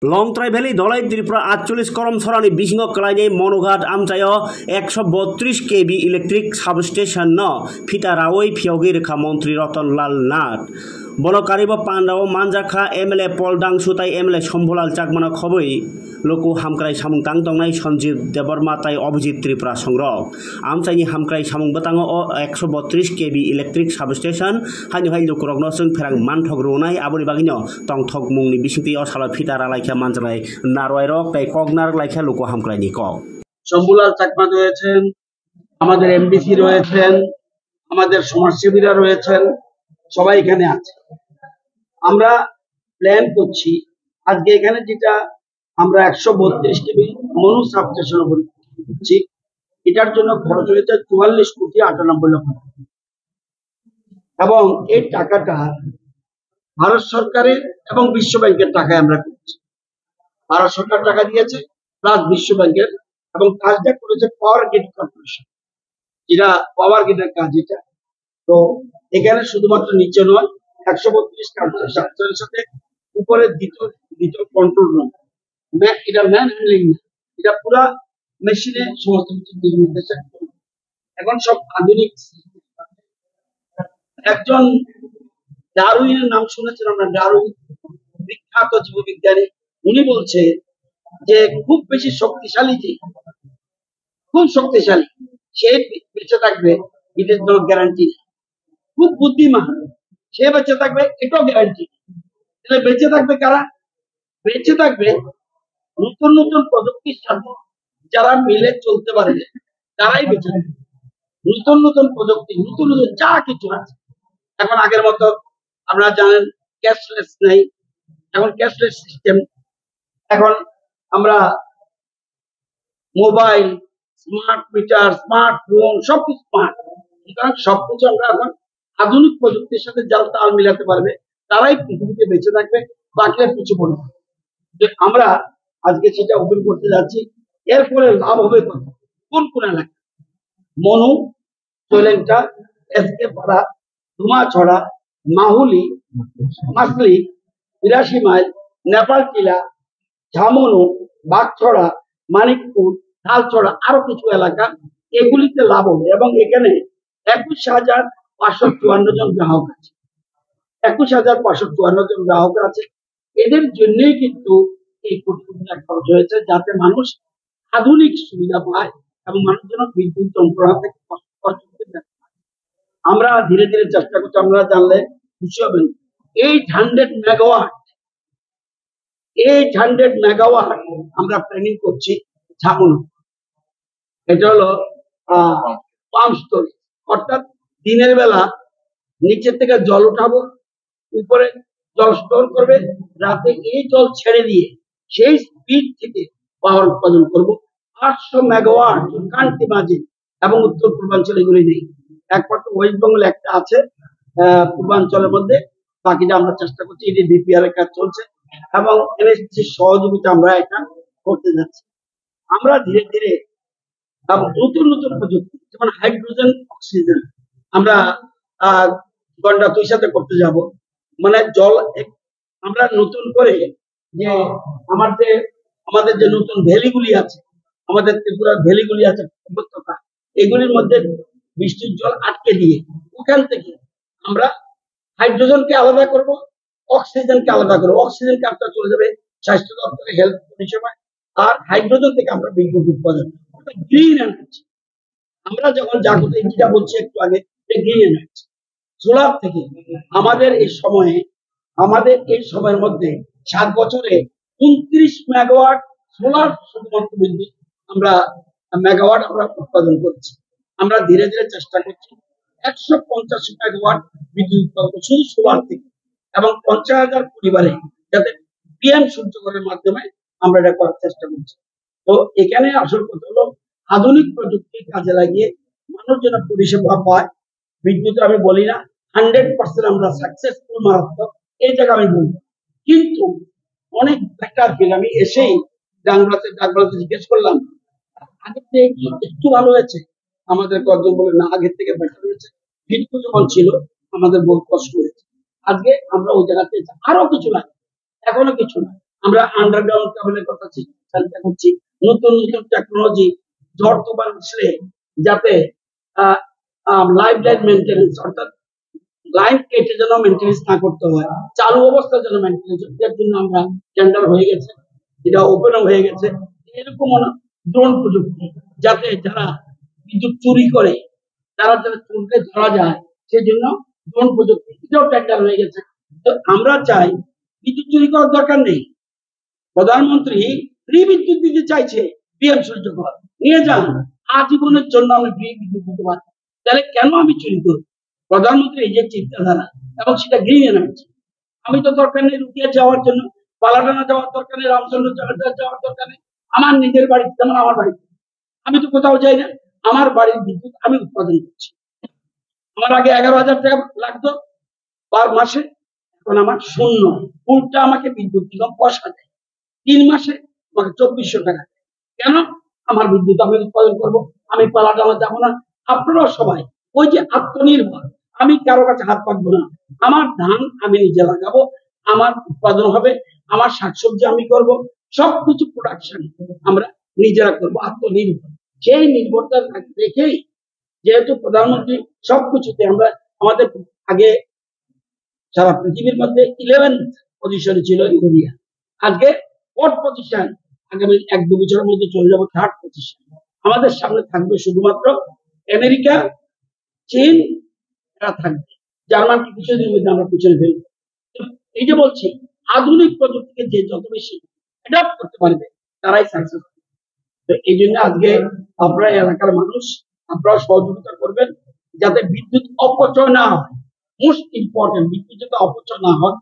Long ট্রাইভেলি Dalai Tripura 48 করম সরানি বিসিং কলাইনি মনোঘাট আমচায় 132 কেবি electric substation ন ফিতা রাওই ফিয়গি রেখা মন্ত্রী রতন লাল নাথ বনকারিব পান্ডাও মানজাখা এমএলএ পলডাং সুতাই এমএলএ শম্ভুলাল চাকমানা খবই লোকু হামক্রাই সামুং তাং দংনাই সঞ্জীব দেববর্মা তাই অভিজিৎ ত্রিপুরা সংগ্রহ আমচাইনি হামক্রাই সামুং বাতাঙ্গ 132 কেবি ইলেকট্রিক সাবস্টেশন হাইনি হাই লুকুরগ্ন जों फेरां मानथक रुनाय आबुनि बागिनो तंथक मुंनि बिसिंति असाला फिता रालाइखा मानजानाय नारवाय रक ताई कगनार लाइखा लोको हामक्राइनि क শম্ভুলাল চাকমা রয়েছেন, আমাদের এমডিসি রয়েছেন, আমাদের সমাজসেবীরা রয়েছেন, সবাই এখানে আছে। আমরা প্ল্যান করছি আজকে এখানে যেটা আমরা 132 কেবি মনু সাবস্টেশন করছি, এটার জন্য খরচ হয়েছে 44,98,00,000 টাকা এবং এই টাকাটা ভারত সরকারের এবং বিশ্ব ব্যাংকের টাকায় আমরা করছি। ভারত সরকার টাকা দিয়েছে প্লাস বিশ্ব ব্যাংকের, এবং কাজটা করেছে পাওয়ার গ্রিড কর্পোরেশন, যেটা পাওয়ার গ্রিডের কাজ। এটা তো এখানে শুধুমাত্র নিচে নয়, 132 সাথে উপরে দ্বিতীয় কন্ট্রোল রুম, এটা ম্যান হ্যান্ডলিং না, এটা পুরা মেশিনে সমস্ত কিছু নির্দেশন। এখন সব আধুনিক। একজন ডারউইনের নাম শুনেছেন আমরা, ডারউইন বিখ্যাত জীববিজ্ঞানী, উনি বলছে যে খুব বেশি শক্তিশালী, যে খুব শক্তিশালী সে বেঁচে থাকবে, এটার কোনো গ্যারান্টি নেই। খুব বুদ্ধিমান সে বেঁচে থাকবে, এটাও গ্যারান্টি নেই। তাহলে বেঁচে থাকবে কারা? বেঁচে থাকবে নতুন নতুন প্রযুক্তির সাথে যারা মিলে চলতে পারে, তারাই বেঁচে থাকবে। নতুন নতুন প্রযুক্তি, নতুন নতুন যা কিছু আছে। এখন আগের মতো আপনারা জানেন ক্যাশলেস নেই, এখন ক্যাশলেস সিস্টেম। এখন আমরা মোবাইল, স্মার্ট মিটার, স্মার্টফোন সবকিছু স্মার্ট, সুতরাং সবকিছু আমরা এখন আধুনিক প্রযুক্তির সাথে যারা তাল মিলাতে পারবে তারাই পৃথিবীতে বেঁচে থাকবে, বাকিরা পিছু পড়বে। আমরা আজকে সেটা ওপেন করতে যাচ্ছি। এরপরে লাভ হবে কত? কোন কোন এলাকা? মনু, চৈলেঙ্কা, এসকে পাড়া, ধুমাছড়া, মাহুলি, মাসলি, 82 মাইল, নেপাল টিলা, ঝামনু, বাগছড়া, মানিকপুর, ঢালছড়া, আরো কিছু এলাকা, এগুলিতে লাভ হবে। এবং এখানে 21,554 জন গ্রাহক আছে। 21,554 জন গ্রাহক আছে। এদের জন্যই কিন্তু এই প্রকল্পটা খরচ হয়েছে, যাতে মানুষ আধুনিক সুবিধা পায় এবং মানুষ যেন বিদ্যুৎ যন্ত্রণা থেকে কষ্ট করতে। আমরা ধীরে ধীরে চেষ্টা করছি, আপনারা জানলে খুশি হবেন, 800 মেগাওয়াট আমরা প্ল্যানিং করছি ঝামনু। এটা হলো পাম্প স্টোরেজ, অর্থাৎ দিনের বেলা নিচের থেকে জল উঠাবো, উপরে জল স্টোর করবে, রাতে এই জল ছেড়ে দিয়ে সেই স্পিড থেকে পাওয়ার উৎপাদন করব। 800 মেগাওয়াট কান্তি মাঝে, এবং উত্তর পূর্বাঞ্চলে এগুলি নেই, একমাত্র ওয়েস্ট বেঙ্গলে একটা আছে পূর্বাঞ্চলের মধ্যে, বাকিটা আমরা চেষ্টা করছি। এটি ডিপিআর এর কাজ চলছে এবং এনএসসি সহযোগিতা আমরা এটা করতে যাচ্ছি। আমরা ধীরে ধীরে নতুন নতুন প্রযুক্তি, যেমন হাইড্রোজেন অক্সিজেন, আমরা ঘন্টা 2 সাথে করতে যাব। মানে জল আমরা নতুন করে যে আমাদের যে নতুন ভ্যালিগুলি আছে, আমাদের ত্রিপুরার ভ্যালিগুলি আছে, উপত্যকা, এগুলির মধ্যে বৃষ্টির জল আটকে দিয়ে ওখান থেকে আমরা হাইড্রোজেনকে আলাদা করব, অক্সিজেনকে আলাদা করবো। অক্সিজেন কাজটা চলে যাবে স্বাস্থ্য দপ্তরে, হেলথ পরিষেবায়, আর হাইড্রোজেন থেকে আমরা বিদ্যুৎ উৎপাদন, গ্রিন এনার্জি। আমরা যখন জাগতিক যেটা বলছি একটু আগে, গ্রিন এনার্জি সোলার থেকে আমাদের এই সময়ের মধ্যে 7 বছরে 29 মেগাওয়াট সোলার শুধুমাত্র বিদ্যুৎ মেগাওয়াট আমরা উৎপাদন করছি। আমরা ধীরে ধীরে চেষ্টা করছি 150 মেগাওয়াট বিদ্যুৎ উৎপাদন শুধু সোলার থেকে, এবং 50,000 পরিবারে যাতে পিএম সূর্যঘরের মাধ্যমে আমরা এটা করার চেষ্টা করছি। তো এখানে আসল কথা হলো আধুনিক প্রযুক্তি কাজে লাগিয়ে মানুষ যেন পরিষেবা পায়। বিদ্যুৎ আমি বলি না 100% আমরা সাকসেসফুল, মারাত্মক, এই জায়গা আমি বলবো, কিন্তু অনেক বেটার ফিল। আমি এসেই ডাকবালাতে জিজ্ঞেস করলাম, আগের থেকে কি একটু ভালো হয়েছে? আমাদের কয়েকজন বলে না, আগের থেকে বেটার হয়েছে। ভিড় যখন ছিল আমাদের বহু কষ্ট হয়েছে। আজকে আমরা ওই জায়গাতে আরো কিছু না, এখনো কিছু না, আমরা আন্ডারগ্রাউন্ড কেবলের কথা চিন্তা করছি, নতুন নতুন টেকনোলজি, ঝড় তুফান আসলে যাতে লাইফ লাইন মেনটেন্স, অর্থাৎ লাইন কেটে যেন মেনটেন্স না করতে হয়, চালু অবস্থা যেন মেনটেন্স, এর জন্য আমরা টেন্ডার হয়ে গেছে, এটা ওপেন হয়ে গেছে। এরকম ড্রোন প্রযুক্তি, যাতে যারা বিদ্যুৎ চুরি করে তারা যাতে চুরকে ধরা যায়, সেই জন্য ড্রোন প্রযুক্তি, এটাও টেন্ডার হয়ে গেছে। তো আমরা চাই বিদ্যুৎ চুরি করার দরকার নেই, প্রধানমন্ত্রী ফ্রি বিদ্যুৎ দিতে চাইছে, পিএম সূর্যঘর নিয়ে যান, আজীবনের জন্য আমি ফ্রি বিদ্যুৎ দিতে পারি, তাহলে কেন আমি চুরি করব? প্রধানমন্ত্রী এই যে চিন্তাধারা, এবং সেটা গ্রিন এনার্জি, আমি তো দরকার নেই রুকিয়া যাওয়ার জন্য, পালাডানা যাওয়ার দরকার নেই, রামচন্দ্র যাওয়ার দরকার নেই, আমার নিজের বাড়িতে, যেমন আমার বাড়িতে আমি তো কোথাও যাই না, আমার বাড়ির বিদ্যুৎ আমি উৎপাদন করছি। আমার আগে 11,000 টাকা লাগতো পার মাসে, এখন আমার শূন্য, উল্টা আমাকে বিদ্যুৎ নিগম পয়সা দেয়, 3 মাসে আমাকে 2,400 টাকা। কেন? আমার বিদ্যুৎ আমি উৎপাদন করব, আমি পালাডানা যাবো না। আপনারা সবাই ওই যে আত্মনির্ভর, আমি কারো কাছে হাত পাতবো না, আমার ধান আমি নিজে লাগাবো, আমার উৎপাদন হবে, আমার শাকসবজি আমি করব, সবকিছু প্রোডাকশন আমরা নিজেরা করবো, আত্মনির্ভর। সেই নির্ভরতা দেখেই যেহেতু প্রধানমন্ত্রী সবকিছুতে, আমরা আমাদের আগে সারা পৃথিবীর মধ্যে 11th পজিশনে ছিল ইন্ডিয়া, আজকে 4th পজিশন, আগামী 1-2 বছরের মধ্যে চলে যাবো 3rd পজিশন। আমাদের সামনে থাকবে শুধুমাত্র আমেরিকা, চীন, এরা থাকবে, জার্মানকে কিছুদিন মধ্যে আমরা পিছনে ফেলবো। এই যে বলছি, আধুনিক প্রযুক্তিকে যে যত বেশি অ্যাডাপ্ট করতে পারবে তারাই সাকসেস। তো এই জন্য আজকে আপনারা এলাকার মানুষ, আপনারা সহযোগিতা করবেন যাতে বিদ্যুৎ অপচয় না হয়। মোস্ট ইম্পর্টেন্ট, বিদ্যুৎ যাতে অপচয় না হয়,